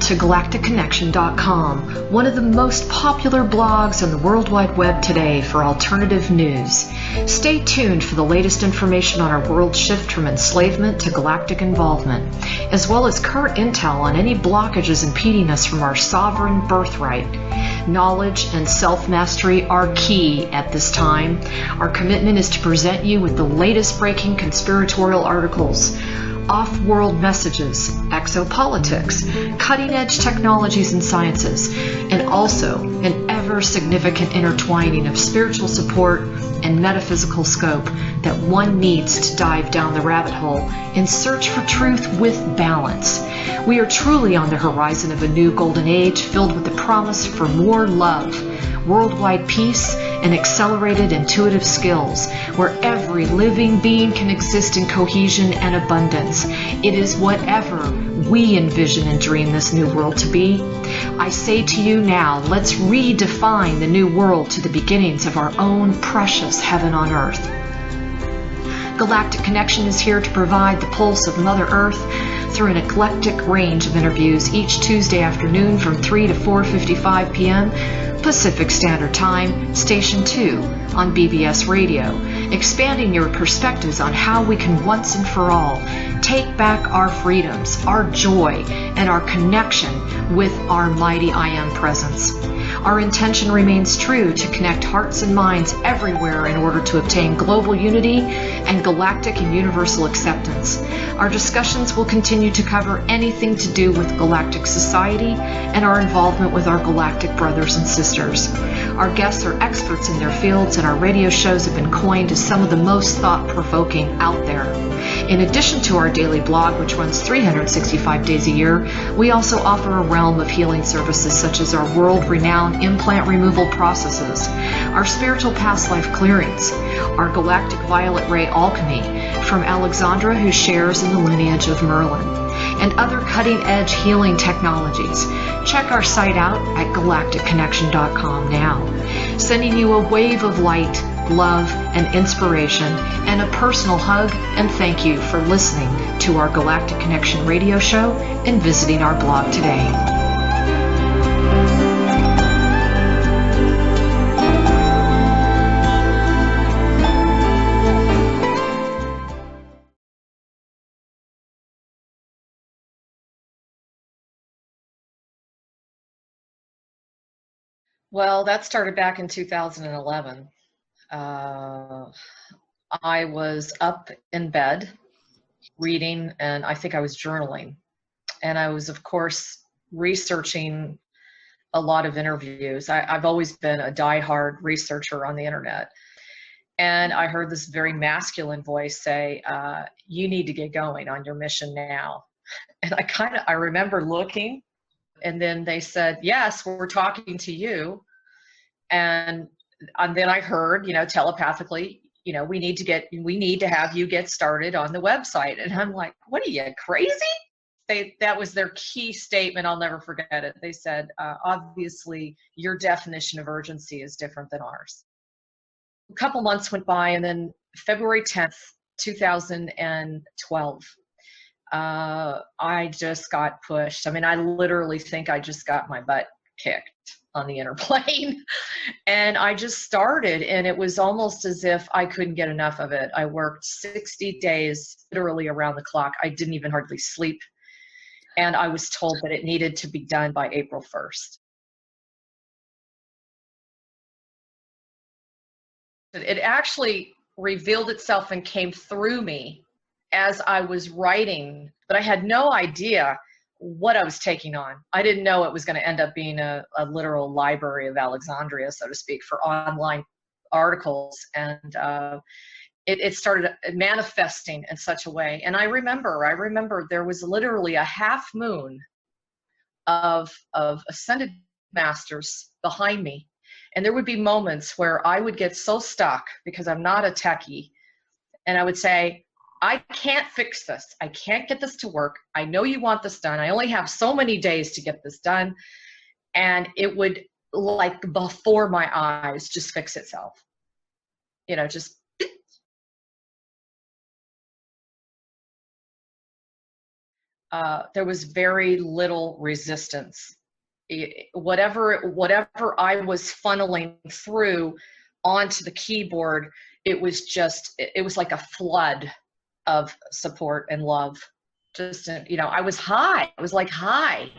to galacticconnection.com, one of the most popular blogs on the World Wide Web today for alternative news. Stay tuned for the latest information on our world shift from enslavement to galactic involvement, as well as current intel on any blockages impeding us from our sovereign birthright. Knowledge and self-mastery are key at this time. Our commitment is to present you with the latest breaking conspiratorial articles, off-world messages, exopolitics, cutting-edge technologies and sciences, and also an ever-significant intertwining of spiritual support and metaphysical scope that one needs to dive down the rabbit hole in search for truth with balance. We are truly on the horizon of a new golden age filled with the promise for more love, worldwide peace, and accelerated intuitive skills, where every living being can exist in cohesion and abundance. It is whatever we envision and dream this new world to be. I say to you now, let's redefine the new world to the beginnings of our own precious heaven on earth. Galactic Connection is here to provide the pulse of Mother Earth through an eclectic range of interviews each Tuesday afternoon from 3 to 4:55 p.m. Pacific Standard Time, Station 2 on BBS Radio, expanding your perspectives on how we can once and for all take back our freedoms, our joy, and our connection with our mighty I Am presence. Our intention remains true to connect hearts and minds everywhere in order to obtain global unity and galactic and universal acceptance. Our discussions will continue to cover anything to do with galactic society and our involvement with our galactic brothers and sisters. Our guests are experts in their fields, and our radio shows have been coined as some of the most thought-provoking out there. In addition to our daily blog, which runs 365 days a year, we also offer a realm of healing services such as our world-renowned implant removal processes, our spiritual past life clearings, our galactic violet ray alchemy from Alexandra, who shares in the lineage of Merlin, and other cutting-edge healing technologies. Check our site out at galacticconnection.com now, sending you a wave of light, love, and inspiration, and a personal hug and thank you for listening to our Galactic Connection radio show and visiting our blog today. Well, that started back in 2011. I was up in bed reading, and I think I was journaling. And I was, of course, researching a lot of interviews. I've always been a diehard researcher on the internet. And I heard this very masculine voice say, you need to get going on your mission now. And I remember looking, and then they said, yes, we're talking to you. And then I heard, telepathically, we need to have you get started on the website. And I'm like, what are you, crazy? That was their key statement. I'll never forget it. They said, obviously your definition of urgency is different than ours. A couple months went by, and then February 10th, 2012, I just got pushed. I mean, I literally think I just got my butt kicked on the inner plane. And I just started, and it was almost as if I couldn't get enough of it. I worked 60 days, literally around the clock. I didn't even hardly sleep. And I was told that it needed to be done by April 1st. It actually revealed itself and came through me as I was writing, but I had no idea what I was taking on. I didn't know it was going to end up being a literal library of Alexandria, so to speak, for online articles. And it started manifesting in such a way. And I remember there was literally a half moon of ascended masters behind me. And there would be moments where I would get so stuck because I'm not a techie. And I would say, I can't fix this. I can't get this to work. I know you want this done. I only have so many days to get this done. And it would, like before my eyes, just fix itself. Just. there was very little resistance. Whatever I was funneling through onto the keyboard, it was like a flood of support and love. Just, I was high. I was like high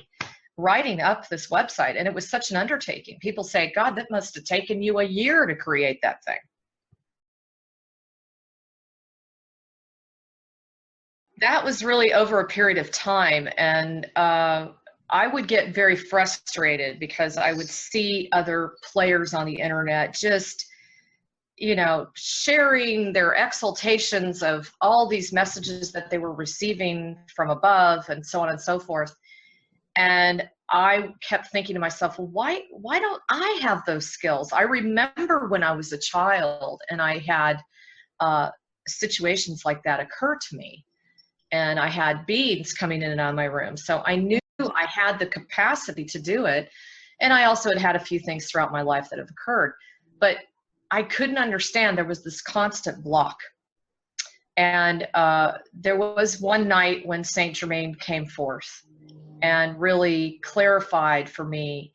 writing up this website, and it was such an undertaking. People say, God, that must have taken you a year to create that thing. That was really over a period of time, and I would get very frustrated because I would see other players on the internet just, sharing their exaltations of all these messages that they were receiving from above and so on and so forth. And I kept thinking to myself, well, why don't I have those skills? I remember when I was a child and I had situations like that occur to me. And I had beings coming in and out of my room. So I knew I had the capacity to do it. And I also had a few things throughout my life that have occurred. But I couldn't understand. There was this constant block. And there was one night when Saint Germain came forth and really clarified for me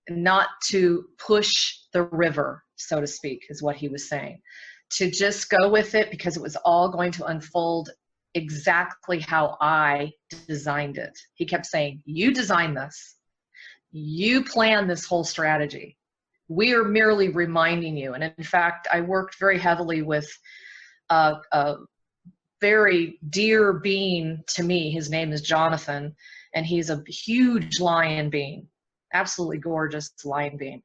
not to push the river, so to speak, is what he was saying. To just go with it because it was all going to unfold exactly how I designed it. He kept saying, you designed this. You planned this whole strategy. We are merely reminding you. And in fact, I worked very heavily with a very dear being to me. His name is Jonathan, and he's a huge lion being, absolutely gorgeous lion being.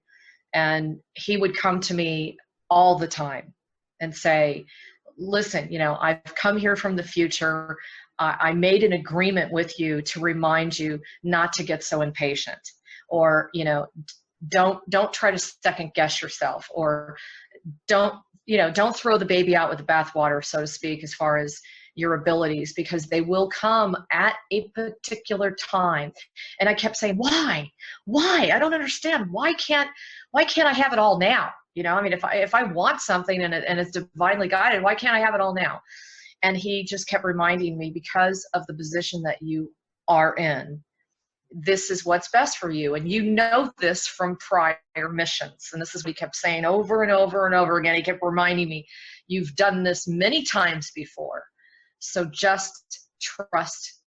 And he would come to me all the time and say, listen, I've come here from the future. I made an agreement with you to remind you not to get so impatient, or, don't try to second guess yourself, or don't throw the baby out with the bathwater, so to speak, as far as your abilities, because they will come at a particular time. And I kept saying, why? I don't understand. Why can't I have it all now? If I want something and it's divinely guided, why can't I have it all now? And he just kept reminding me, because of the position that you are in, this is what's best for you. And you know this from prior missions. And this is what he kept saying over and over and over again. He kept reminding me, you've done this many times before. So just trust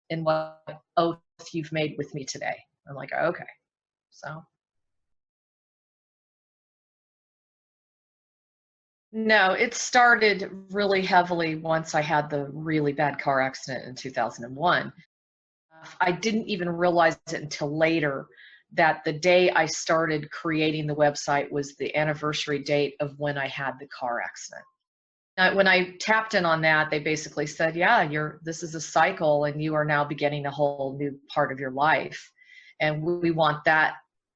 in what oath you've made with me today. I'm like, okay. So. No, it started really heavily once I had the really bad car accident in 2001. I didn't even realize it until later that the day I started creating the website was the anniversary date of when I had the car accident. When I tapped in on that, they basically said, yeah, this is a cycle and you are now beginning a whole new part of your life. And we want that.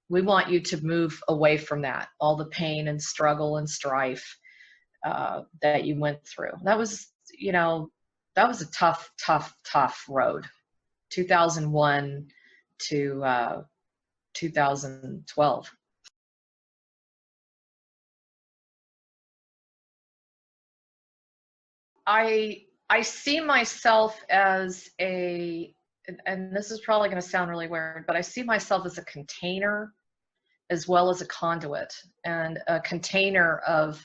We want you to move away from that, all the pain and struggle and strife that you went through. That was a tough road. 2001 to 2012. I see myself as and this is probably going to sound really weird, but I see myself as a container as well as a conduit, and a container of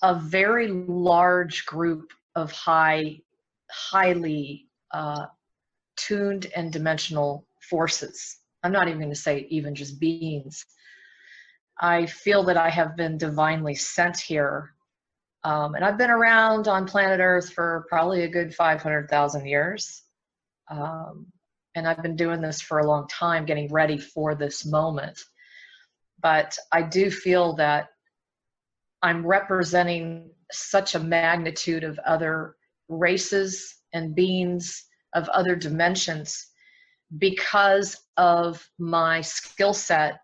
a very large group of highly tuned and dimensional forces. I'm not even going to say even just beings. I feel that I have been divinely sent here. And I've been around on planet Earth for probably a good 500,000 years. And I've been doing this for a long time, getting ready for this moment. But I do feel that I'm representing such a magnitude of other races and beings of other dimensions because of my skill set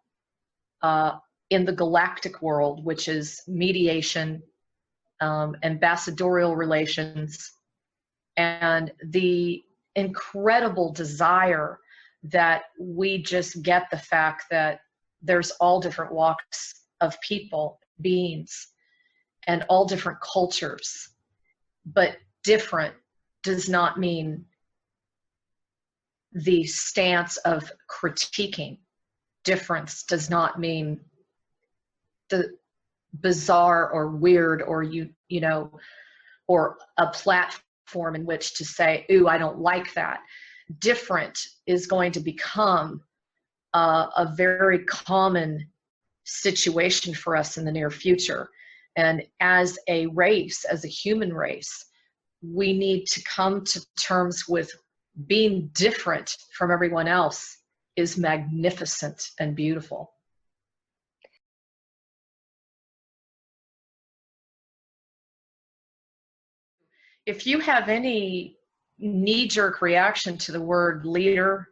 in the galactic world, which is mediation, ambassadorial relations, and the incredible desire that we just get the fact that there's all different walks of people, beings, and all different cultures, but different does not mean the stance of critiquing. Difference does not mean the bizarre or weird or you know, or a platform in which to say, ooh, I don't like that. Different is going to become a very common situation for us in the near future. And as a race, as a human race, we need to come to terms with being different from everyone else is magnificent and beautiful. If you have any knee-jerk reaction to the word leader,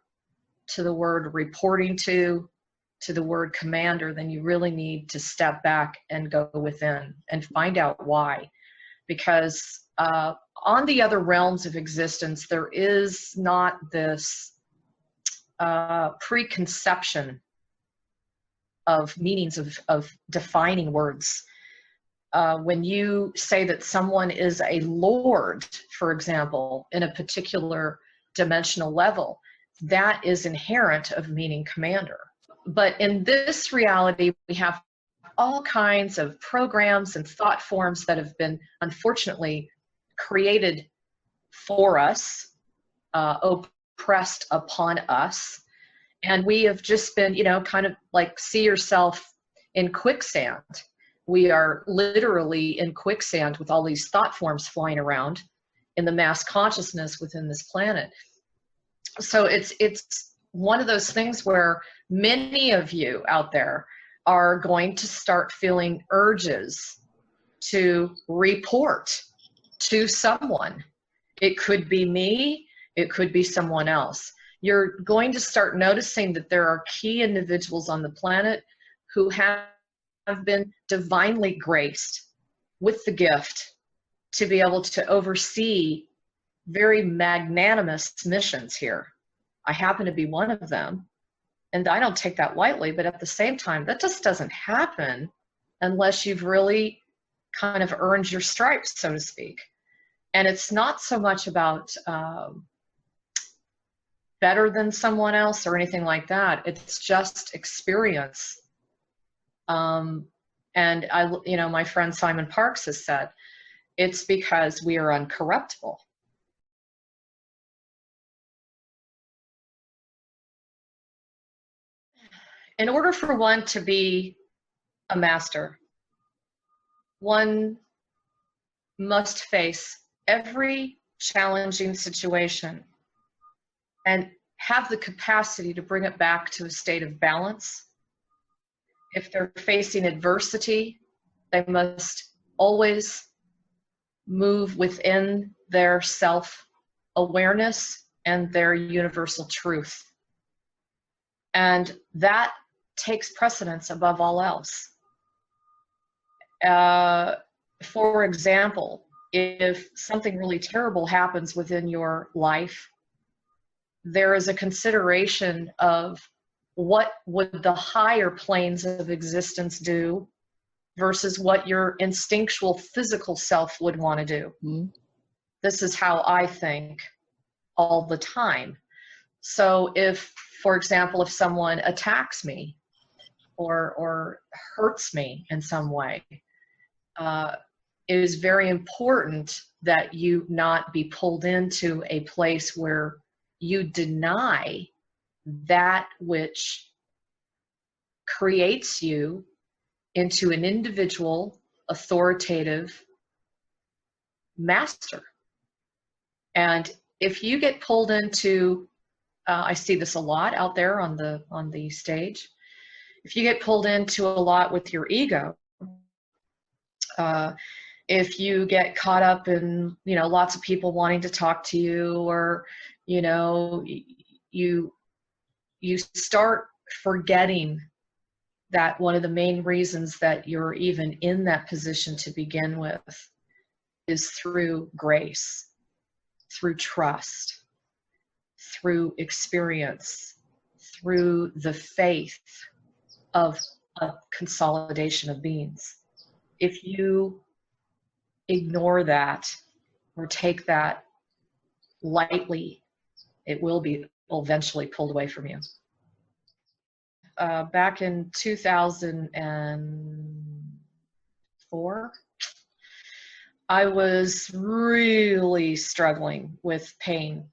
to the word reporting to the word commander, then you really need to step back and go within and find out why. Because on the other realms of existence, there is not this preconception of meanings of defining words. When you say that someone is a lord, for example, in a particular dimensional level, that is inherent of meaning commander. But in this reality, we have all kinds of programs and thought forms that have been unfortunately created for us, oppressed upon us. And we have just been, you know, kind of like see yourself in quicksand. We are literally in quicksand with all these thought forms flying around in the mass consciousness within this planet. So it's one of those things where many of you out there are going to start feeling urges to report to someone. It could be me, it could be someone else. You're going to start noticing that there are key individuals on the planet who have been divinely graced with the gift to be able to oversee very magnanimous missions here. I happen to be one of them, and I don't take that lightly, but at the same time, that just doesn't happen unless you've really kind of earned your stripes, so to speak. And it's not so much about better than someone else or anything like that. It's just experience. And I, you know, my friend Simon Parks has said, it's because we are uncorruptible. In order for one to be a master, one must face every challenging situation and have the capacity to bring it back to a state of balance. If they're facing adversity, they must always move within their self-awareness and their universal truth. And that takes precedence above all else. For example, if something really terrible happens within your life, there is a consideration of what would the higher planes of existence do versus what your instinctual physical self would want to do. Mm-hmm. This is how I think all the time. So if, for example, if someone attacks me or hurts me in some way, it is very important that you not be pulled into a place where you deny that which creates you into an individual, authoritative master. And if you get pulled into, I see this a lot out there on the stage, if you get pulled into a lot with your ego, if you get caught up in, you know, lots of people wanting to talk to you, or, you know, you start forgetting that one of the main reasons that you're even in that position to begin with is through grace, through trust, through experience, through the faith of a consolidation of beings. If you ignore that or take that lightly, it will be eventually pulled away from you. Back in 2004, I was really struggling with pain,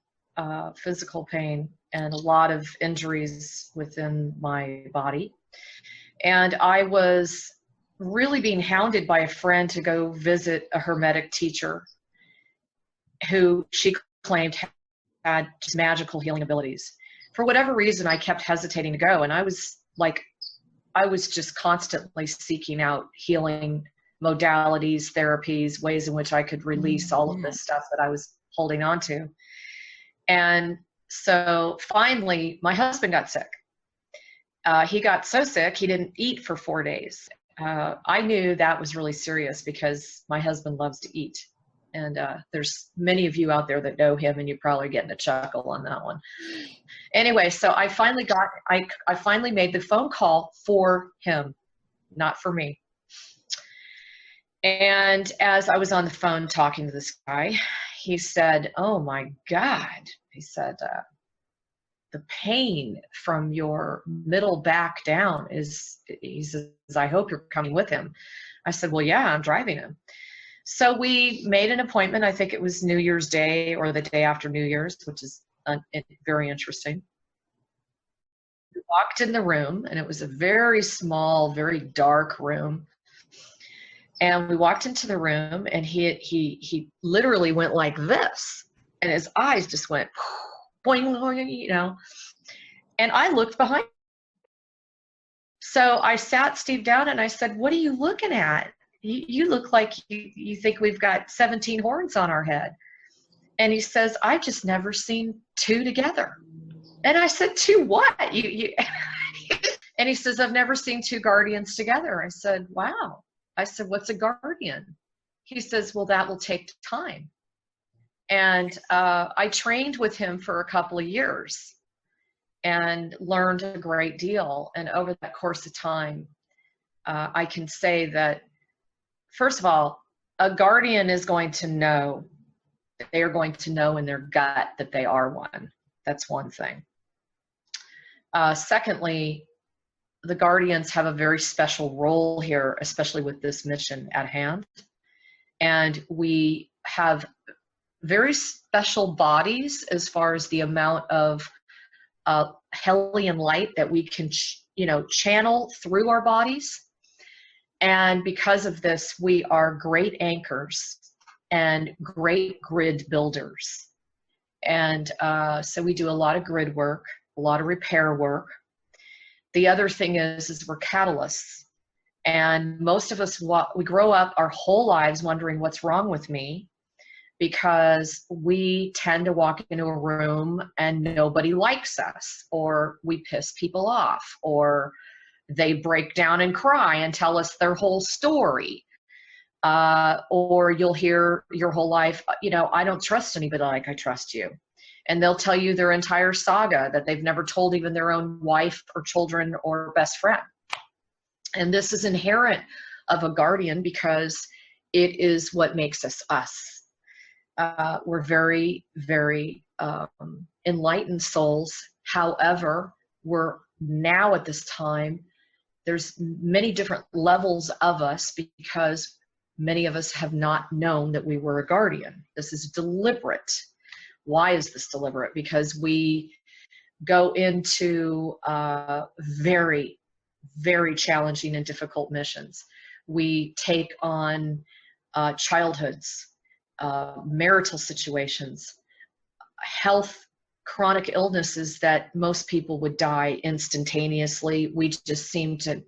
physical pain, and a lot of injuries within my body. And I was really being hounded by a friend to go visit a Hermetic teacher who she claimed had just magical healing abilities. For whatever reason, I kept hesitating to go. And I was just constantly seeking out healing modalities, therapies, ways in which I could release all of this stuff that I was holding on to. And so finally, my husband got sick. He got so sick, he didn't eat for 4 days. I knew that was really serious because my husband loves to eat. And there's many of you out there that know him, and you're probably getting a chuckle on that one. Anyway, so I finally made the phone call for him, not for me. And as I was on the phone talking to this guy, he said, "Oh my God," he said, "the pain from your middle back down is," he says, "I hope you're coming with him." I said, "Well, yeah, I'm driving him." So we made an appointment. I think it was New Year's Day or the day after New Year's, which is very interesting. We walked in the room, and it was a very small, very dark room. And we walked into the room, and he literally went like this, and his eyes just went boing, boing, you know. And I looked behind. So I sat Steve down, and I said, "What are you looking at? You look like you think we've got 17 horns on our head." And he says, "I've just never seen two together." And I said, "Two what?" And he says, "I've never seen two guardians together." I said, "Wow." I said, "What's a guardian?" He says, "Well, that will take time." And I trained with him for a couple of years and learned a great deal. And over that course of time, I can say that, first of all, a guardian is going to know, they are going to know in their gut that they are one. That's one thing. Secondly, the guardians have a very special role here, especially with this mission at hand. And we have very special bodies as far as the amount of Hellion light that we can, channel through our bodies. And because of this, we are great anchors and great grid builders. And so we do a lot of grid work, a lot of repair work. The other thing is we're catalysts. And most of us, we grow up our whole lives wondering what's wrong with me, because we tend to walk into a room and nobody likes us, or we piss people off, or they break down and cry and tell us their whole story. Or you'll hear your whole life, "I don't trust anybody like I trust you." And they'll tell you their entire saga that they've never told even their own wife or children or best friend. And this is inherent of a guardian because it is what makes us us. We're very, very enlightened souls. However, we're now at this time, there's many different levels of us because many of us have not known that we were a guardian. This is deliberate. Why is this deliberate? Because we go into very, very challenging and difficult missions. We take on childhoods, marital situations, health, chronic illnesses that most people would die instantaneously. We just seem to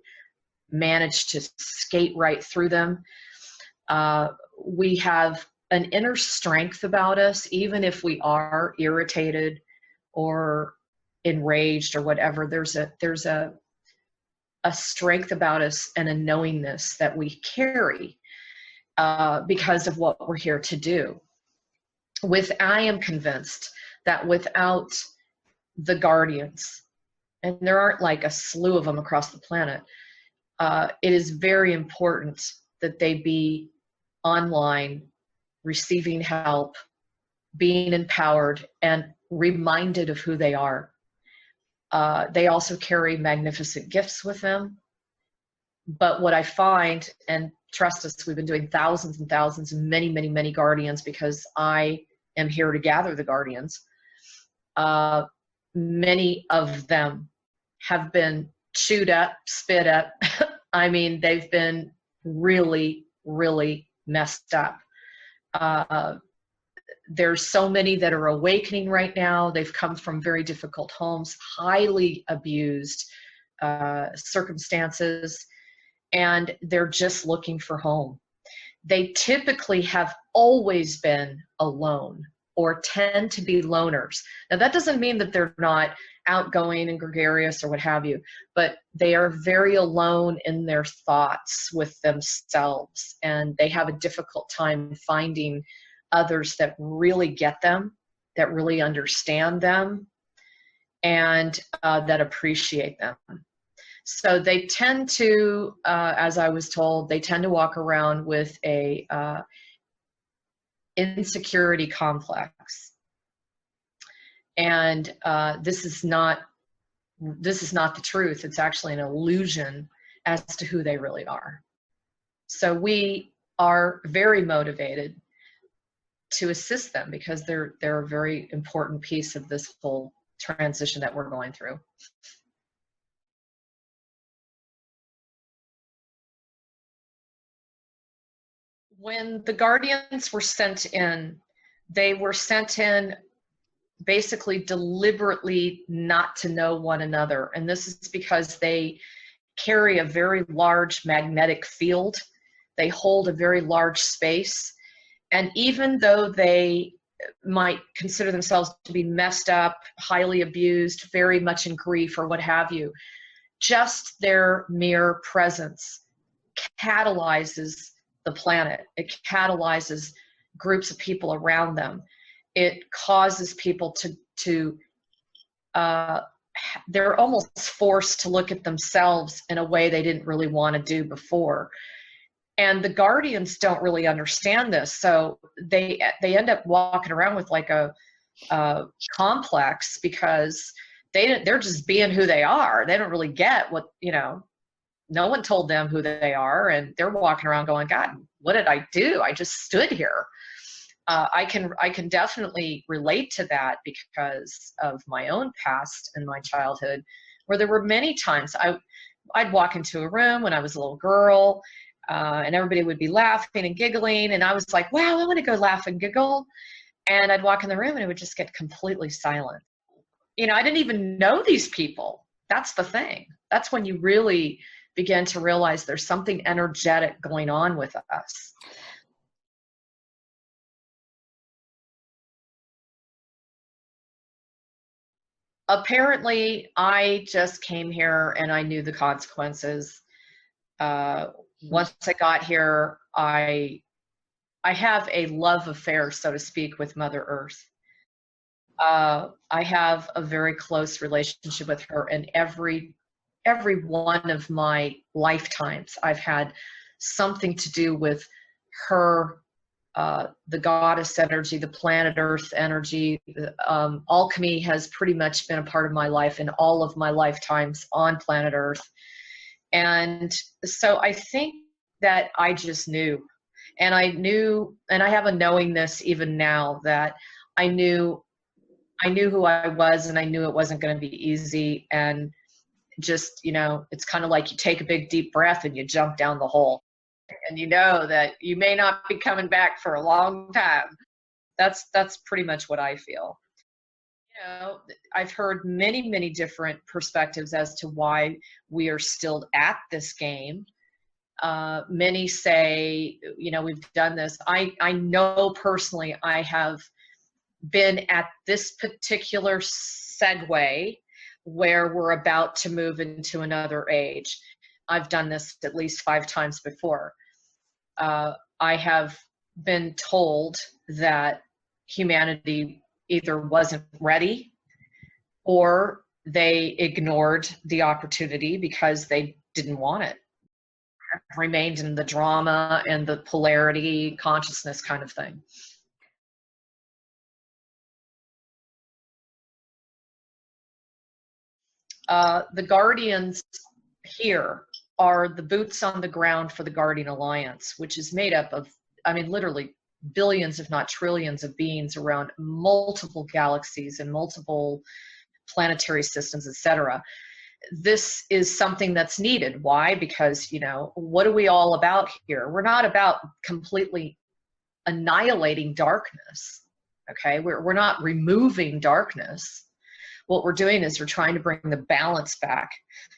manage to skate right through them. We have an inner strength about us, even if we are irritated or enraged or whatever. There's a strength about us and a knowingness that we carry because of what we're here to do. I am convinced that without the guardians, and there aren't like a slew of them across the planet, it is very important that they be online, receiving help, being empowered and reminded of who they are. They also carry magnificent gifts with them. But what I find, and trust us, we've been doing thousands and thousands and many, many, many guardians because I am here to gather the guardians. Many of them have been chewed up, spit up. I mean, they've been really, really messed up. There's so many that are awakening right now. They've come from very difficult homes, highly abused circumstances, and they're just looking for home. They typically have always been alone or tend to be loners. Now, that doesn't mean that they're not outgoing and gregarious or what have you, but they are very alone in their thoughts with themselves, and they have a difficult time finding others that really get them, that really understand them, and that appreciate them. So they tend to, as I was told, they tend to walk around with a insecurity complex. And this is not the truth. It's actually an illusion as to who they really are. So we are very motivated to assist them because they're a very important piece of this whole transition that we're going through. When the guardians were sent in, they were sent in basically deliberately not to know one another. And this is because they carry a very large magnetic field. They hold a very large space. And even though they might consider themselves to be messed up, highly abused, very much in grief or what have you, just their mere presence catalyzes the planet. It catalyzes groups of people around them. It causes people to they're almost forced to look at themselves in a way they didn't really want to do before. And the guardians don't really understand this, so they end up walking around with like a complex because they're just being who they are. They don't really get what, no one told them who they are, and they're walking around going, God, what did I do? I just stood here. I can definitely relate to that because of my own past and my childhood, where there were many times I'd walk into a room when I was a little girl, and everybody would be laughing and giggling, and I was like, wow, I want to go laugh and giggle. And I'd walk in the room and it would just get completely silent. I didn't even know these people. That's the thing. That's when you really begin to realize there's something energetic going on with us. Apparently, I just came here and I knew the consequences. Once I got here, I have a love affair, so to speak, with Mother Earth. I have a very close relationship with her, and every one of my lifetimes, I've had something to do with her, the goddess energy, the planet Earth energy. Alchemy has pretty much been a part of my life in all of my lifetimes on planet Earth. And so I think that I just knew. And I knew, and I have a knowingness even now that I knew who I was, and I knew it wasn't going to be easy. And just, it's kind of like you take a big deep breath and you jump down the hole, and you know that you may not be coming back for a long time. That's pretty much what I feel. I've heard many, many different perspectives as to why we are still at this game. Many say, we've done this. I know personally I have been at this particular segue where we're about to move into another age. I've done this at least 5 times before. I have been told that humanity either wasn't ready or they ignored the opportunity because they didn't want it. Remained in the drama and the polarity consciousness kind of thing. The guardians here are the boots on the ground for the Guardian Alliance, which is made up of, I mean, literally billions, if not trillions, of beings around multiple galaxies and multiple planetary systems, etc. This is something that's needed. Why? Because, you know, what are we all about here? We're not about completely annihilating darkness, okay? We're not removing darkness. What we're doing is we're trying to bring the balance back.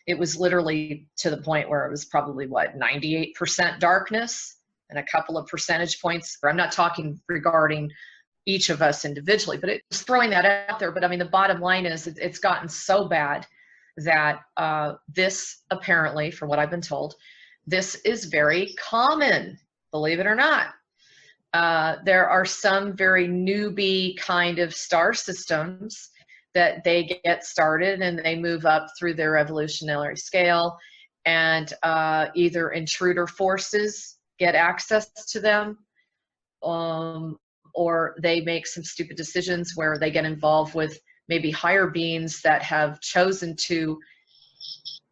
It was literally to the point where it was probably, what, 98% darkness and a couple of percentage points. I'm not talking regarding each of us individually, but it's throwing that out there. But I mean, the bottom line is it's gotten so bad that this, apparently, from what I've been told, this is very common, believe it or not. There are some very newbie kind of star systems that they get started and they move up through their evolutionary scale, and either intruder forces get access to them, or they make some stupid decisions where they get involved with maybe higher beings that have chosen to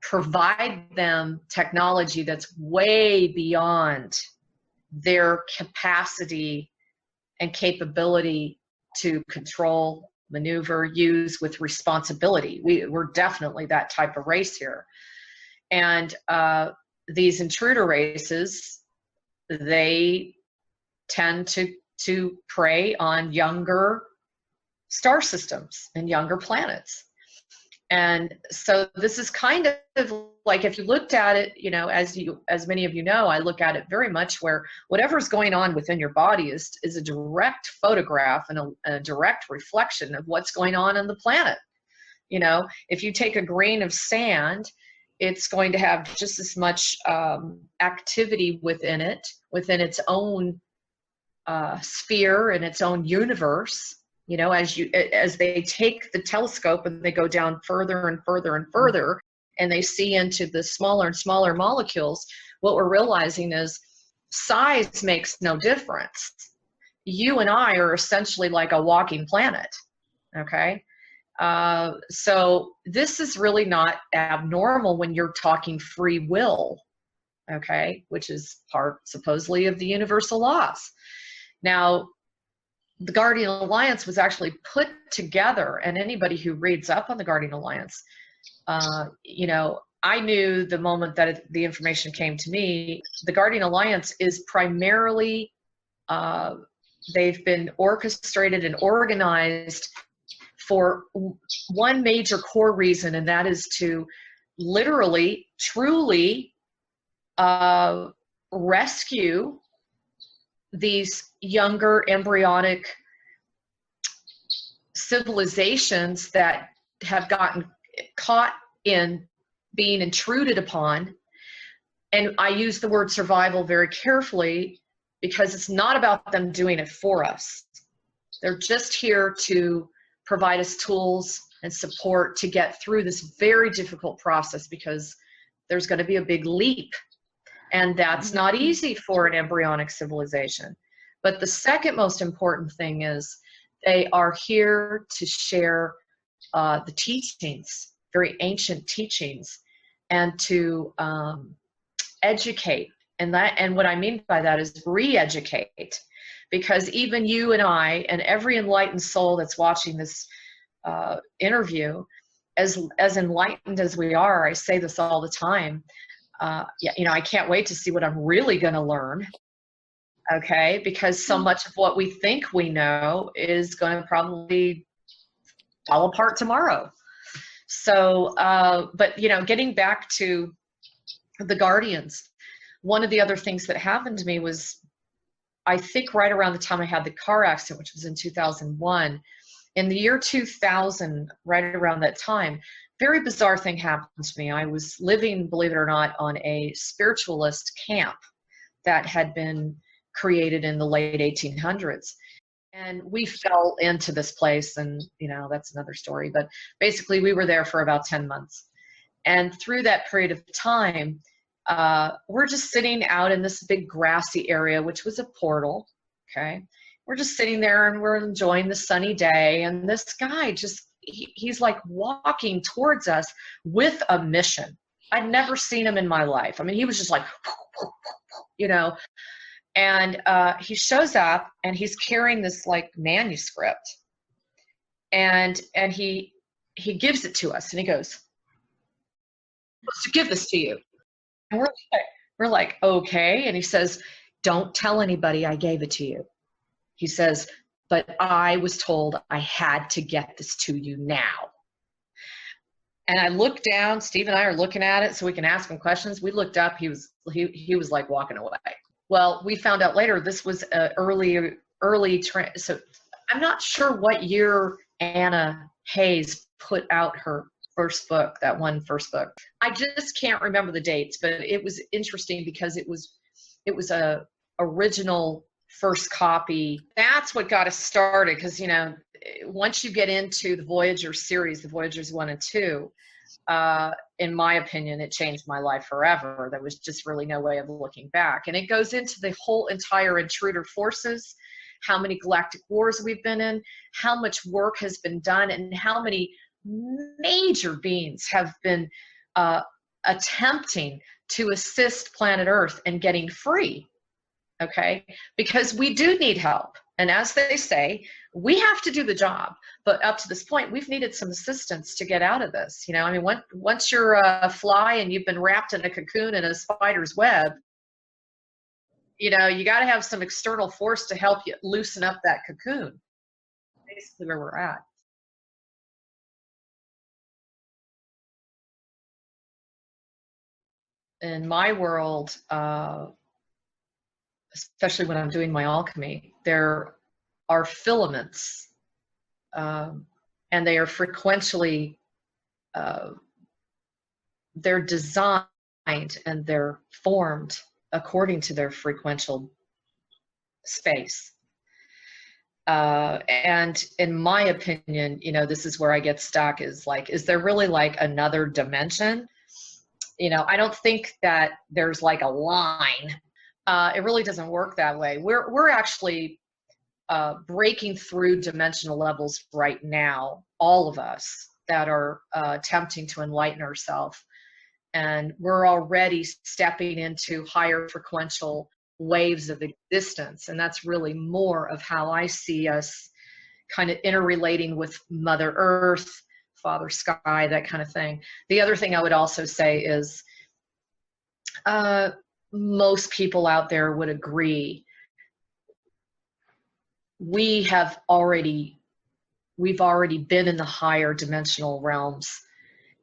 provide them technology that's way beyond their capacity and capability to control, maneuver, use with responsibility. We're definitely that type of race here. And these intruder races, they tend to prey on younger star systems and younger planets. And so this is kind of like, if you looked at it, you know, as many of you know, I look at it very much where whatever's going on within your body is a direct photograph and a direct reflection of what's going on the planet. You know, if you take a grain of sand, it's going to have just as much activity within it, within its own sphere and its own universe. You know, as they take the telescope and they go down further and further and further, and they see into the smaller and smaller molecules, what we're realizing is size makes no difference. You and I are essentially like a walking planet, okay? So this is really not abnormal when you're talking free will, okay, which is part, supposedly, of the universal laws. Now, the Guardian Alliance was actually put together, and anybody who reads up on the Guardian Alliance, you know, I knew the moment that the information came to me, the Guardian Alliance is primarily, they've been orchestrated and organized for one major core reason, and that is to literally, truly rescue these younger embryonic civilizations that have gotten caught in being intruded upon. And I use the word survival very carefully because it's not about them doing it for us. They're just here to provide us tools and support to get through this very difficult process, because there's going to be a big leap. And that's not easy for an embryonic civilization. But the second most important thing is they are here to share the teachings, very ancient teachings, and to educate. And what I mean by that is re-educate. Because even you and I and every enlightened soul that's watching this interview, as enlightened as we are, I say this all the time, yeah, you know, I can't wait to see what I'm really going to learn, okay? Because so much of what we think we know is going to probably fall apart tomorrow. So, but, you know, getting back to the Guardians, one of the other things that happened to me was, I think right around the time I had the car accident, which was in 2001, in the year 2000, right around that time, very bizarre thing happened to me. I was living, believe it or not, on a spiritualist camp that had been created in the late 1800s. And we fell into this place, and, you know, that's another story. But basically, we were there for about 10 months. And through that period of time, we're just sitting out in this big grassy area, which was a portal, okay? We're just sitting there and we're enjoying the sunny day. And this guy just, he's like walking towards us with a mission. I'd never seen him in my life. I mean, he was just like, you know, and he shows up and he's carrying this like manuscript, and he gives it to us, and he goes, "I'm supposed to give this to you." And we're like, okay. And he says, "Don't tell anybody I gave it to you." He says, "But I was told I had to get this to you now." And I looked down, Steve and I are looking at it so we can ask him questions. We looked up, he was like walking away. Well, we found out later this was an early so I'm not sure what year Anna Hayes put out her first book, that one first book. I just can't remember the dates, but it was interesting because it was a original first copy. That's what got us started, because, you know, once you get into the Voyager series, the Voyagers 1 and 2, in my opinion, it changed my life forever. There was just really no way of looking back. And it goes into the whole entire intruder forces, how many galactic wars we've been in, how much work has been done, and how many major beings have been attempting to assist planet Earth in getting free. Okay, because we do need help. And as they say, we have to do the job. But up to this point, we've needed some assistance to get out of this. You know, I mean, once you're a fly and you've been wrapped in a cocoon in a spider's web, you know, you got to have some external force to help you loosen up that cocoon. Basically where we're at. In my world, especially when I'm doing my alchemy, there are filaments, and they are frequentially, they're designed and they're formed according to their frequential space. And in my opinion, you know, this is where I get stuck, is like, is there really like another dimension? You know, I don't think that there's like a line. It really doesn't work that way. We're actually breaking through dimensional levels right now, all of us that are attempting to enlighten ourselves. And we're already stepping into higher frequential waves of existence. And that's really more of how I see us kind of interrelating with Mother Earth, Father Sky, that kind of thing. The other thing I would also say is, most people out there would agree, we've already been in the higher dimensional realms,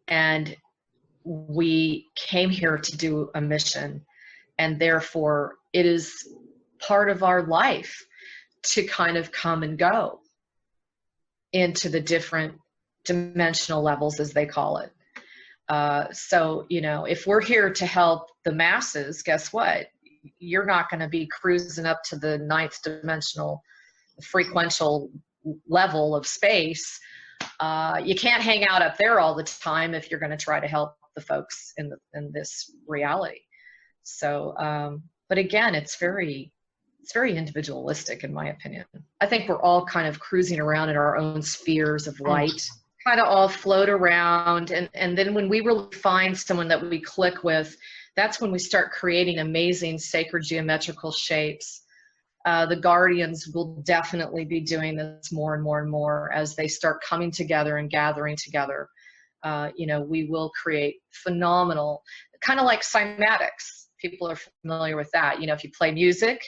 and we came here to do a mission, and therefore it is part of our life to kind of come and go into the different dimensional levels, as they call it. So, you know, if we're here to help the masses, guess what? You're not going to be cruising up to the 9th dimensional frequential level of space. You can't hang out up there all the time if you're going to try to help the folks in this reality. So, but again, it's very individualistic, in my opinion. I think we're all kind of cruising around in our own spheres of light, kind of all float around. And then when we really find someone that we click with, that's when we start creating amazing sacred geometrical shapes. The guardians will definitely be doing this more and more and more as they start coming together and gathering together. You know, we will create phenomenal, kind of like cymatics. People are familiar with that. You know, if you play music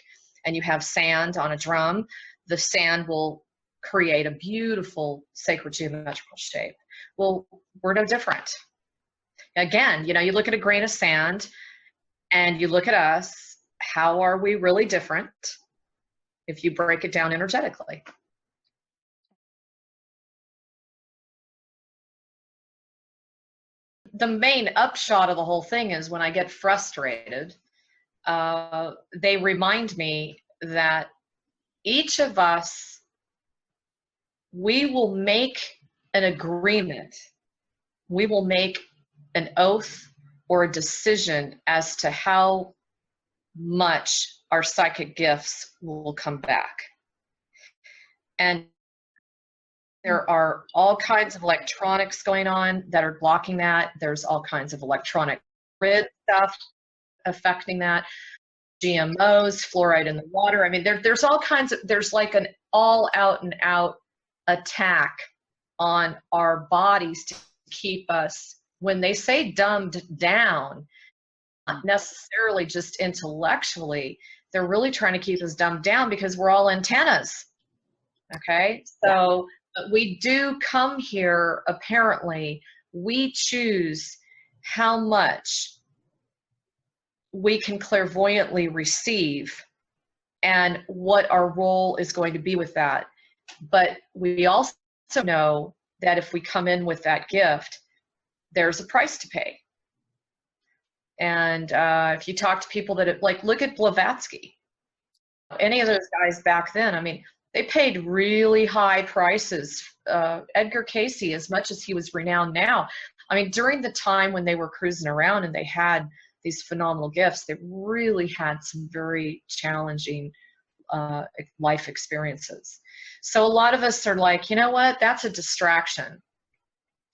and you have sand on a drum, the sand will create a beautiful sacred geometrical shape. Well, we're no different. Again, you know, you look at a grain of sand and you look at us, how are we really different if you break it down energetically? The main upshot of the whole thing is when I get frustrated, they remind me that each of us, we will make an agreement. We will make an oath or a decision as to how much our psychic gifts will come back. And There are all kinds of electronics going on that are blocking that. There's all kinds of electronic grid stuff affecting that. GMOs, fluoride in the water. I mean, there's all kinds of, there's like an all out and out attack on our bodies to keep us, when they say dumbed down, not necessarily just intellectually, they're really trying to keep us dumbed down because we're all antennas. Okay, so we do come here, apparently, we choose how much we can clairvoyantly receive and what our role is going to be with that. But we also know that if we come in with that gift, there's a price to pay. And if you talk to people that, like, look at Blavatsky, any of those guys back then, I mean, they paid really high prices. Edgar Cayce, as much as he was renowned now, I mean, during the time when they were cruising around and they had these phenomenal gifts, they really had some very challenging life experiences. So a lot of us are like, you know what, that's a distraction.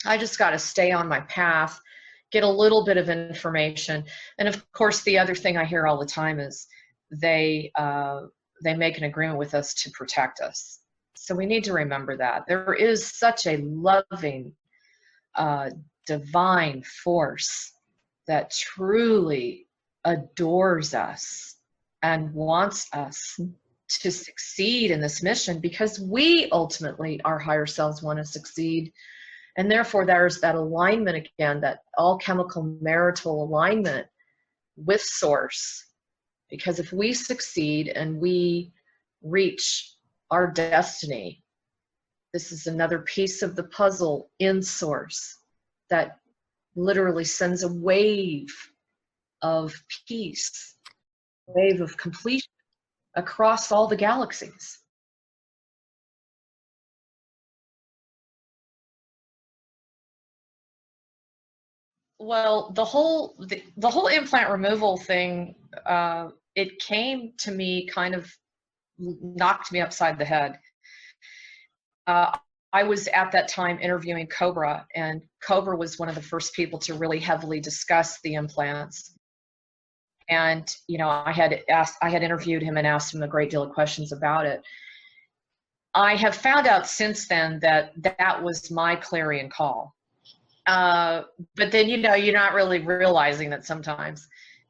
I just got to stay on my path, get a little bit of information. And of course, the other thing I hear all the time is they make an agreement with us to protect us. So we need to remember that. There is such a loving, divine force that truly adores us and wants us to succeed in this mission, because we ultimately, our higher selves, want to succeed. And therefore, there's that alignment again, that alchemical marital alignment with Source. Because if we succeed and we reach our destiny, this is another piece of the puzzle in Source that literally sends a wave of peace, a wave of completion across all the galaxies. Well, the whole implant removal thing, it came to me, kind of knocked me upside the head. I was at that time interviewing Cobra, and Cobra was one of the first people to really heavily discuss the implants. And you know, I had interviewed him and asked him a great deal of questions about it. I have found out since then that that was my clarion call. But then, you know, you're not really realizing that sometimes.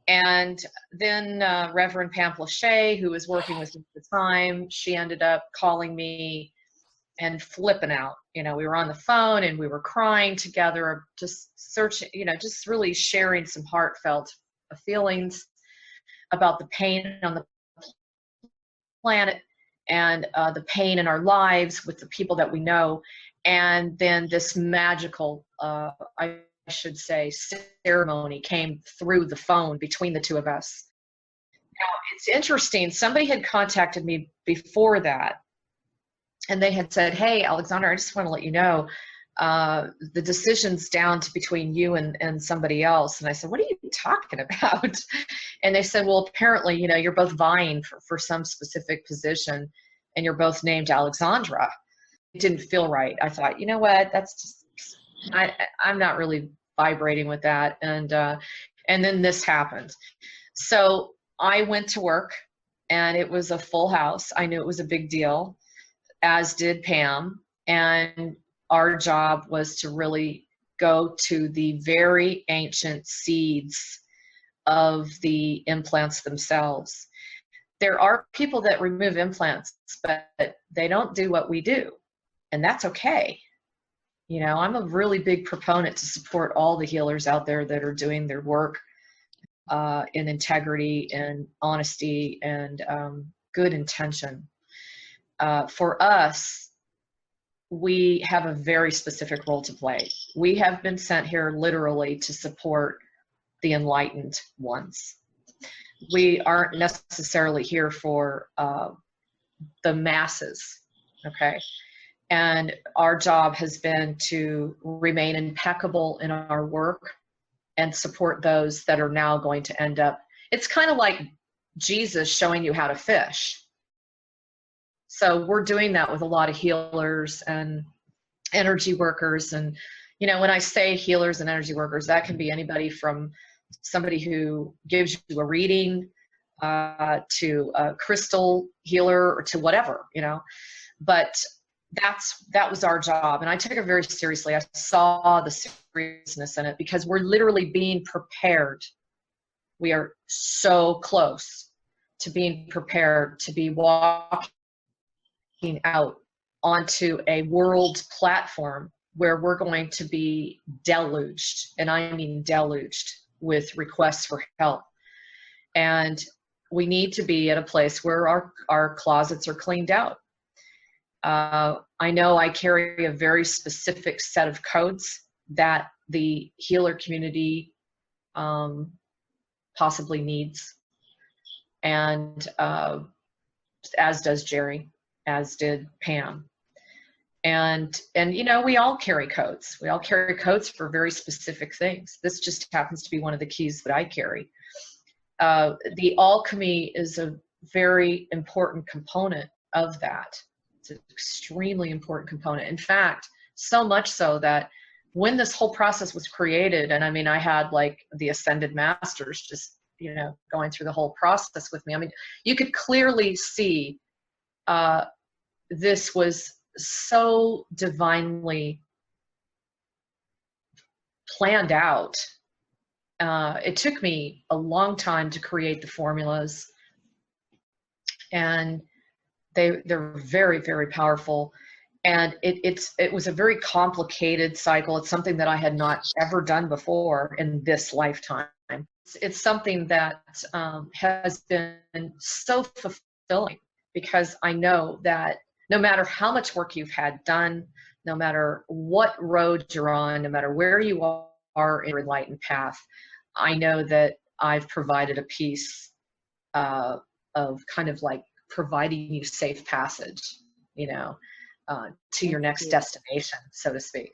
And then Reverend Pam Lachey, who was working with me at the time, she ended up calling me and flipping out. You know, we were on the phone and we were crying together, just searching, you know, just really sharing some heartfelt feelings about the pain on the planet and the pain in our lives with the people that we know. And then this magical, I should say, ceremony came through the phone between the two of us. Now, it's interesting. Somebody had contacted me before that, and they had said, "Hey, Alexandra, I just want to let you know the decision's down to between you and somebody else." And I said, "What are you talking about?" And they said, "Well, apparently, you know, you're both vying for some specific position, and you're both named Alexandra." It didn't feel right. I thought, you know what, that's just, I'm not really vibrating with that. And then this happened. So I went to work, and it was a full house. I knew it was a big deal, as did Pam. And our job was to really go to the very ancient seeds of the implants themselves. There are people that remove implants, but they don't do what we do. And that's okay. You know, I'm a really big proponent to support all the healers out there that are doing their work in integrity and honesty and good intention. For us, we have a very specific role to play. We have been sent here literally to support the enlightened ones. We aren't necessarily here for the masses, okay? And our job has been to remain impeccable in our work and support those that are now going to end up. It's kind of like Jesus showing you how to fish. So we're doing that with a lot of healers and energy workers. And, you know, when I say healers and energy workers, that can be anybody from somebody who gives you a reading to a crystal healer or to whatever, you know. But that was our job, and I took it very seriously. I saw the seriousness in it because we're literally being prepared. We are so close to being prepared to be walking out onto a world platform where we're going to be deluged, and I mean deluged, with requests for help. And we need to be at a place where our closets are cleaned out. I know I carry a very specific set of codes that the healer community possibly needs. And as does Jerry, as did Pam. And you know, we all carry codes. We all carry codes for very specific things. This just happens to be one of the keys that I carry. The alchemy is a very important component of that. It's an extremely important component. In fact, so much so that when this whole process was created, and I mean, I had like the Ascended Masters just, you know, going through the whole process with me. I mean, you could clearly see this was so divinely planned out. It took me a long time to create the formulas, and they're very, very powerful. And it was a very complicated cycle. It's something that I had not ever done before in this lifetime. It's something that has been so fulfilling, because I know that no matter how much work you've had done, no matter what road you're on, no matter where you are in your enlightened path, I know that I've provided a piece of kind of like providing you safe passage, you know, to your next destination, so to speak.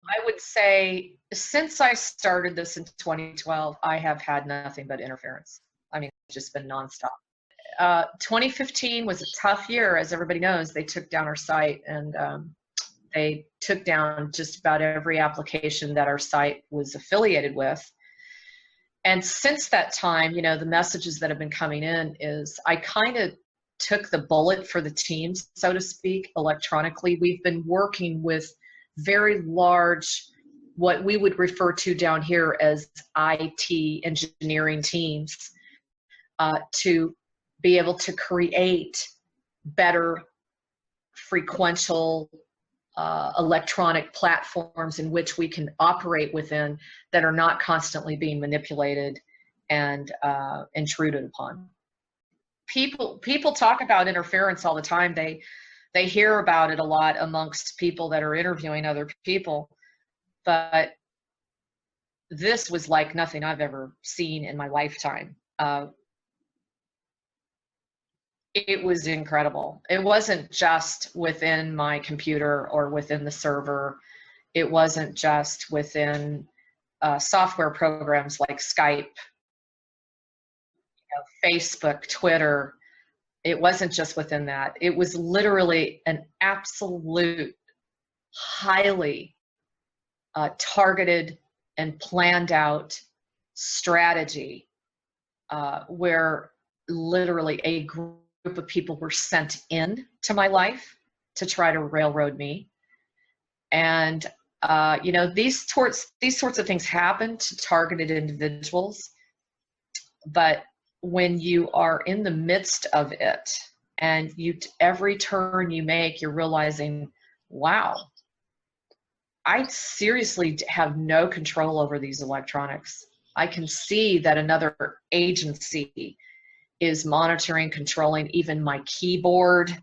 I would say since I started this in 2012, I have had nothing but interference. I mean, it's just been nonstop. 2015 was a tough year, as everybody knows. They took down our site, and they took down just about every application that our site was affiliated with. And since that time, you know, the messages that have been coming in is I kind of took the bullet for the teams, so to speak, electronically. We've been working with very large, what we would refer to down here as IT engineering teams, to be able to create better frequential electronic platforms in which we can operate within, that are not constantly being manipulated and intruded upon. People talk about interference all the time. They hear about it a lot amongst people that are interviewing other people, but this was like nothing I've ever seen in my lifetime. It was incredible. It wasn't just within my computer or within the server. It wasn't just within software programs like Skype, Facebook, Twitter. It wasn't just within that. It was literally an absolute, highly targeted and planned out strategy where literally a group of people were sent in to my life to try to railroad me. And you know, these sorts of things happen to targeted individuals, but when you are in the midst of it, and every turn you make, you're realizing, wow, I seriously have no control over these electronics. I can see that another agency is monitoring, controlling even my keyboard,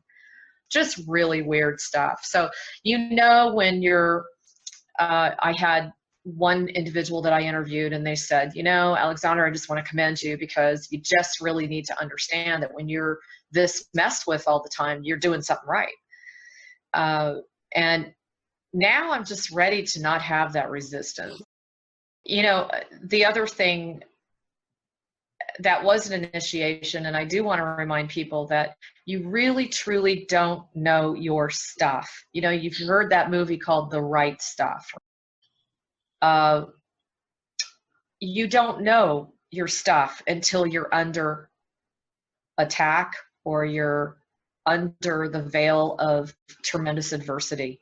just really weird stuff. So, you know, when you're, I had one individual that I interviewed, and they said, you know, Alexandra, I just want to commend you, because you just really need to understand that when you're this messed with all the time, you're doing something right. And now I'm just ready to not have that resistance. You know, the other thing that was an initiation, and I do want to remind people that you really truly don't know your stuff. You know, you've heard that movie called The Right Stuff. You don't know your stuff until you're under attack or you're under the veil of tremendous adversity.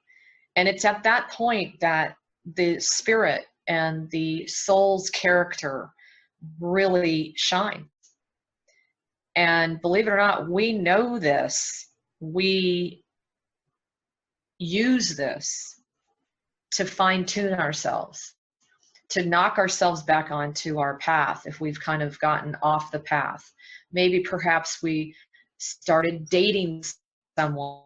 And it's at that point that the spirit and the soul's character really shine. And believe it or not, we know this. We use this to fine-tune ourselves, to knock ourselves back onto our path if we've kind of gotten off the path. Maybe perhaps we started dating someone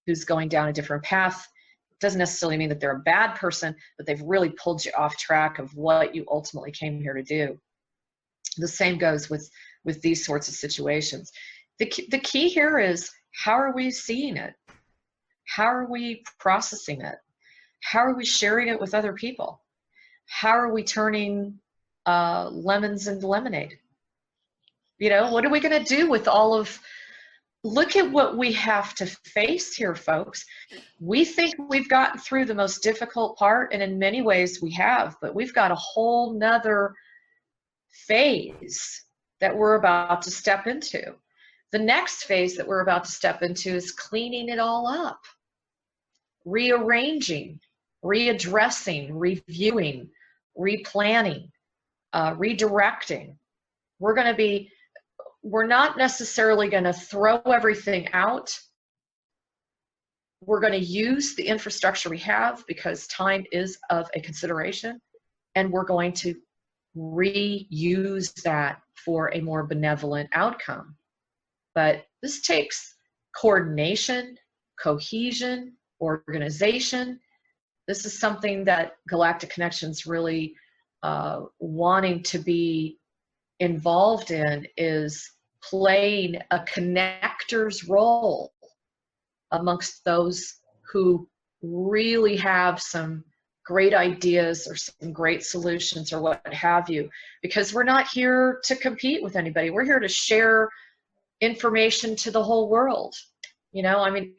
who's going down a different path. It doesn't necessarily mean that they're a bad person, but they've really pulled you off track of what you ultimately came here to do. The same goes with these sorts of situations. The key here is, how are we seeing it? How are we processing it? How are we sharing it with other people? How are we turning lemons into lemonade? You know, what are we going to do with all of, look at what we have to face here, folks. We think we've gotten through the most difficult part, and in many ways we have, but we've got a whole nother phase that we're about to step into. The next phase that we're about to step into is cleaning it all up, rearranging, readdressing, reviewing, replanning, redirecting. We're not necessarily going to throw everything out. We're going to use the infrastructure we have, because time is of a consideration, and we're going to reuse that for a more benevolent outcome. But this takes coordination, cohesion, organization. This is something that Galactic Connections really wanting to be involved in, is playing a connector's role amongst those who really have some great ideas or some great solutions or what have you, because we're not here to compete with anybody. We're here to share information to the whole world. You know, I mean,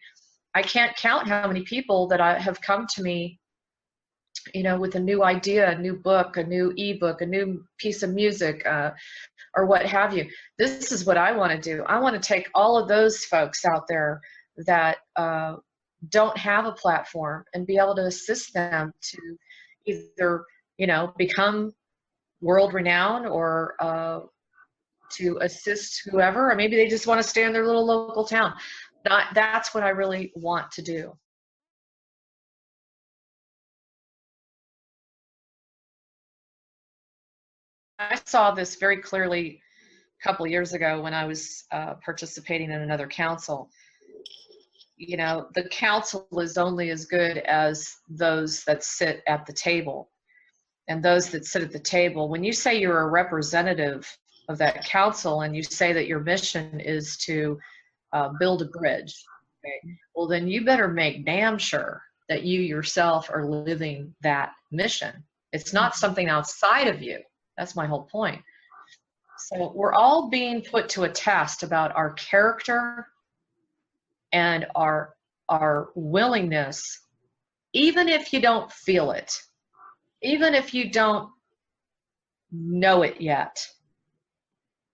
I can't count how many people that have come to me, you know, with a new idea, a new book, a new ebook, a new piece of music, or what have you. This is what I want to do. I want to take all of those folks out there that don't have a platform and be able to assist them to either, you know, become world renowned, or to assist whoever, or maybe they just want to stay in their little local town. That's what I really want to do. I saw this very clearly a couple of years ago when I was participating in another council. You know, the council is only as good as those that sit at the table. And those that sit at the table, when you say you're a representative of that council and you say that your mission is to build a bridge, okay, well then you better make damn sure that you yourself are living that mission. It's not something outside of you. That's my whole point. So we're all being put to a test about our character and our willingness, even if you don't feel it, even if you don't know it yet,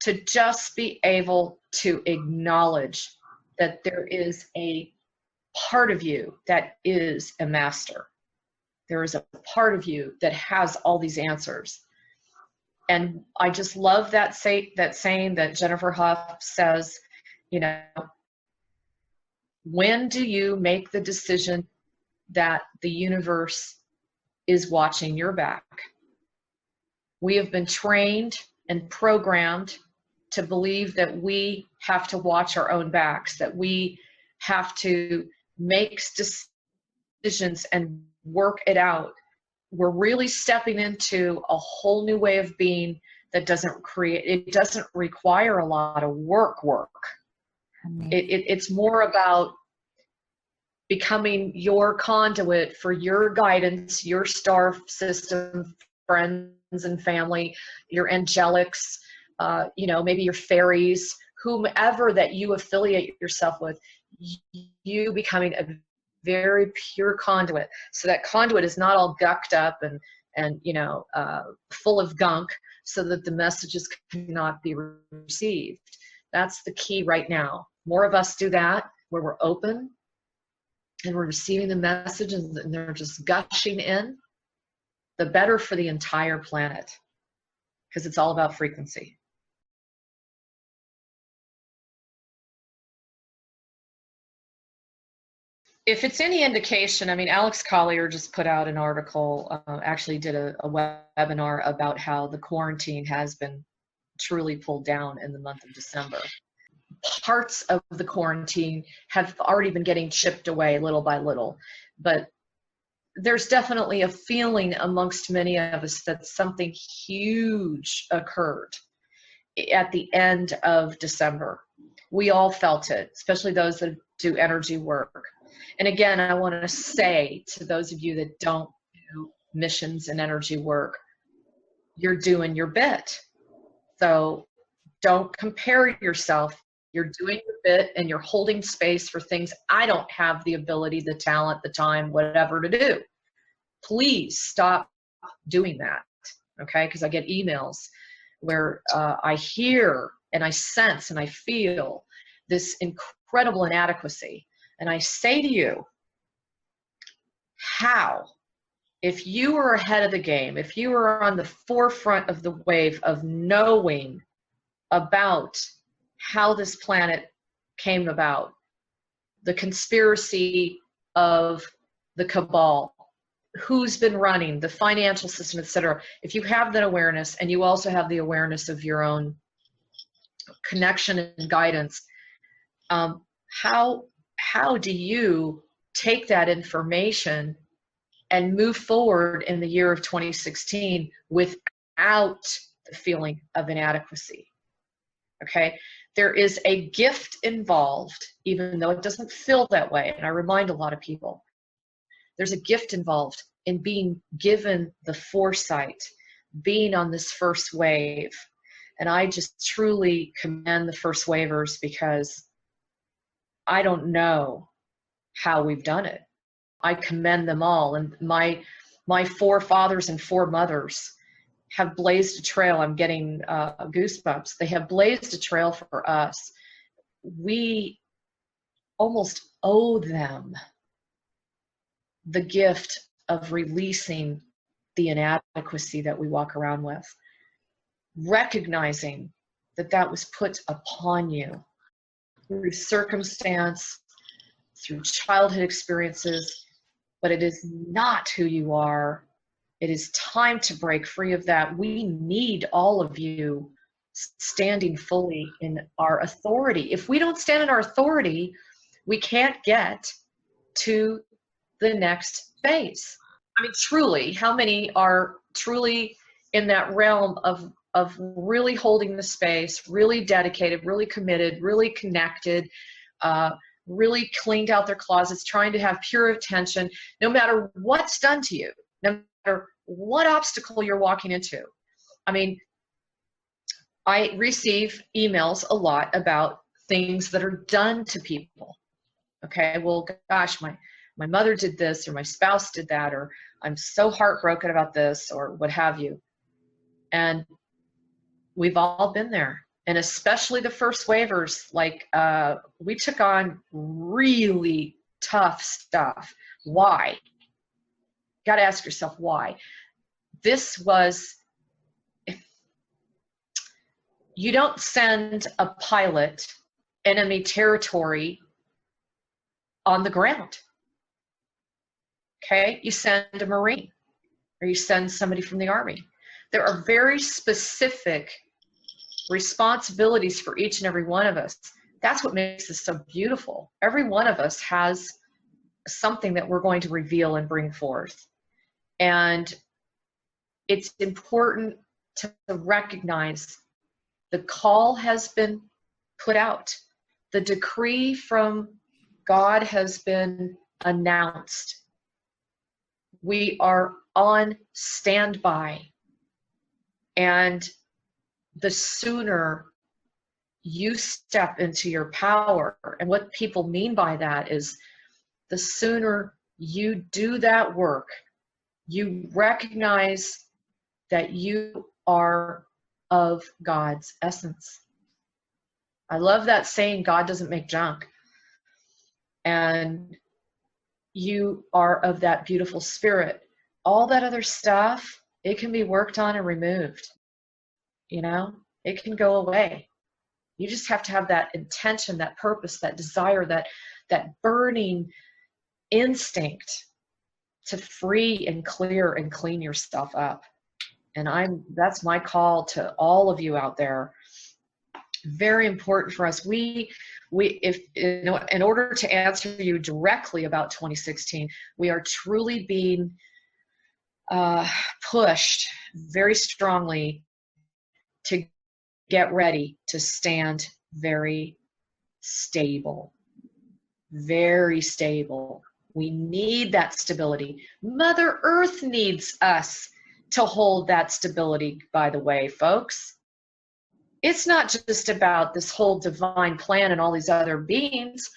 to just be able to acknowledge that there is a part of you that is a master. There is a part of you that has all these answers. And I just love that saying that Jennifer Hoff says, you know, when do you make the decision that the universe is watching your back? We have been trained and programmed to believe that we have to watch our own backs, that we have to make decisions and work it out. We're really stepping into a whole new way of being that doesn't require a lot of work. It's more about becoming your conduit for your guidance, your star system, friends and family, your angelics, maybe your fairies, whomever that you affiliate yourself with, you becoming a very pure conduit. So that conduit is not all gucked up and full of gunk, so that the messages cannot be received. That's the key right now. More of us do that, where we're open and we're receiving the message and they're just gushing in, the better for the entire planet, because it's all about frequency. If it's any indication, I mean, Alex Collier just put out an article, actually did a webinar about how the quarantine has been truly pulled down in the month of December. Parts of the quarantine have already been getting chipped away little by little, but there's definitely a feeling amongst many of us that something huge occurred at the end of December. We all felt it, especially those that do energy work. And again, I want to say to those of you that don't do missions and energy work, you're doing your bit. So don't compare yourself. You're doing your bit and you're holding space for things I don't have the ability, the talent, the time, whatever to do. Please stop doing that, okay? Because I get emails where I hear and I sense and I feel this incredible inadequacy. And I say to you, how? If you were ahead of the game, if you were on the forefront of the wave of knowing about how this planet came about, the conspiracy of the cabal, who's been running the financial system, etc. If you have that awareness and you also have the awareness of your own connection and guidance, how do you take that information and move forward in the year of 2016 without the feeling of inadequacy? Okay, there is a gift involved, even though it doesn't feel that way. And I remind a lot of people, there's a gift involved in being given the foresight, being on this first wave. And I just truly commend the first wavers, because I don't know how we've done it. I commend them all. And my forefathers and foremothers have blazed a trail. I'm getting goosebumps. They have blazed a trail for us. We almost owe them the gift of releasing the inadequacy that we walk around with, recognizing that that was put upon you through circumstance, through childhood experiences, but it is not who you are. It is time to break free of that. We need all of you standing fully in our authority. If we don't stand in our authority, we can't get to the next phase. I mean, truly, how many are truly in that realm of really holding the space, really dedicated, really committed, really connected, really cleaned out their closets, trying to have pure attention, no matter what's done to you, no matter what obstacle you're walking into. I mean, I receive emails a lot about things that are done to people. Okay, well, gosh, my mother did this, or my spouse did that, or I'm so heartbroken about this, or what have you. And we've all been there. And especially the first wavers, like we took on really tough stuff. Why? Got to ask yourself why. This was, you don't send a pilot enemy territory on the ground. Okay, you send a Marine, or you send somebody from the Army. There are very specific responsibilities for each and every one of us. That's what makes this so beautiful. Every one of us has something that we're going to reveal and bring forth. And it's important to recognize the call has been put out. The decree from God has been announced. We are on standby. And the sooner you step into your power, and what people mean by that is the sooner you do that work, you recognize that you are of God's essence. I love that saying, God doesn't make junk. And you are of that beautiful spirit. All that other stuff, it can be worked on and removed. You know, it can go away. You just have to have that intention, that purpose, that desire, that burning instinct to free and clear and clean yourself up. And that's my call to all of you out there. Very important for us. If in order to answer you directly about 2016, we are truly being pushed very strongly to get ready to stand very stable. Very stable. We need that stability. Mother Earth needs us to hold that stability, by the way, folks. It's not just about this whole divine plan and all these other beings.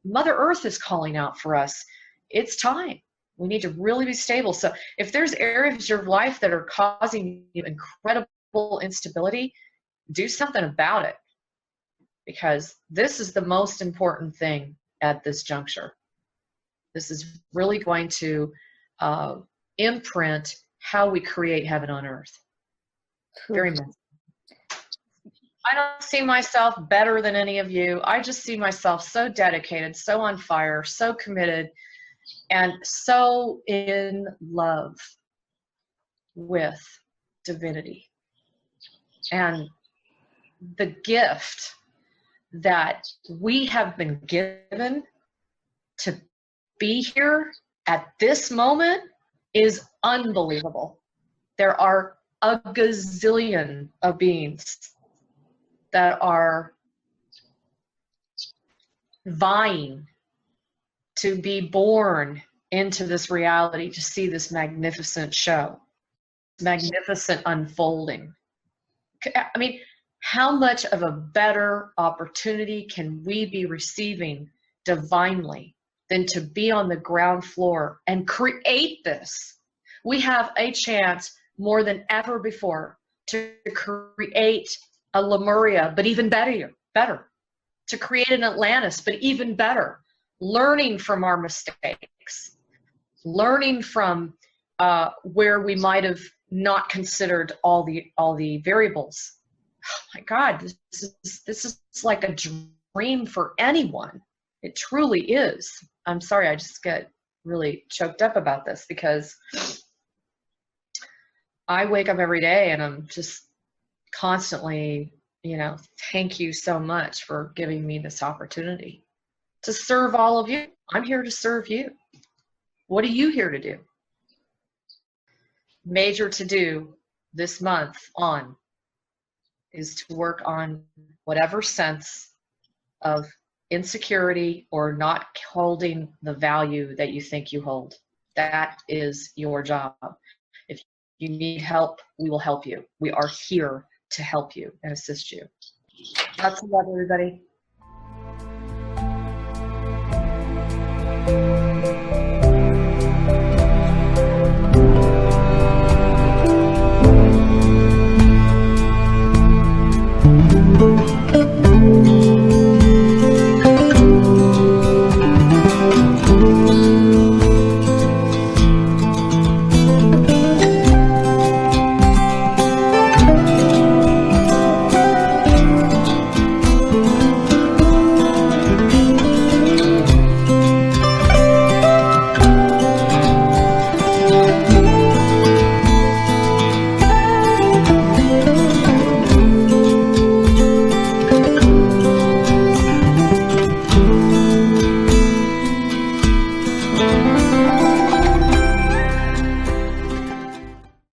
Mother Earth is calling out for us. It's time. We need to really be stable. So if there's areas of your life that are causing you incredible instability, do something about it, because this is the most important thing at this juncture. This is really going to imprint how we create heaven on earth. Very much. I don't see myself better than any of you. I just see myself so dedicated, so on fire, so committed, and so in love with divinity. And the gift that we have been given to be here at this moment is unbelievable. There are a gazillion of beings that are vying to be born into this reality, to see this magnificent show, magnificent unfolding. I mean, how much of a better opportunity can we be receiving divinely than to be on the ground floor and create this? We have a chance more than ever before to create a Lemuria, but even better, to create an Atlantis, but even better, learning from our mistakes, learning from where we might have not considered all the variables. Oh my God, this is like a dream for anyone. It truly is. I'm sorry, I just get really choked up about this, because I wake up every day and I'm just constantly, thank you so much for giving me this opportunity to serve all of you. I'm here to serve you. What are you here to do? Major to do this month on is to work on whatever sense of insecurity or not holding the value that you think you hold. That is your job. If you need help, we will help you. We are here to help you and assist you. Lots of love, everybody.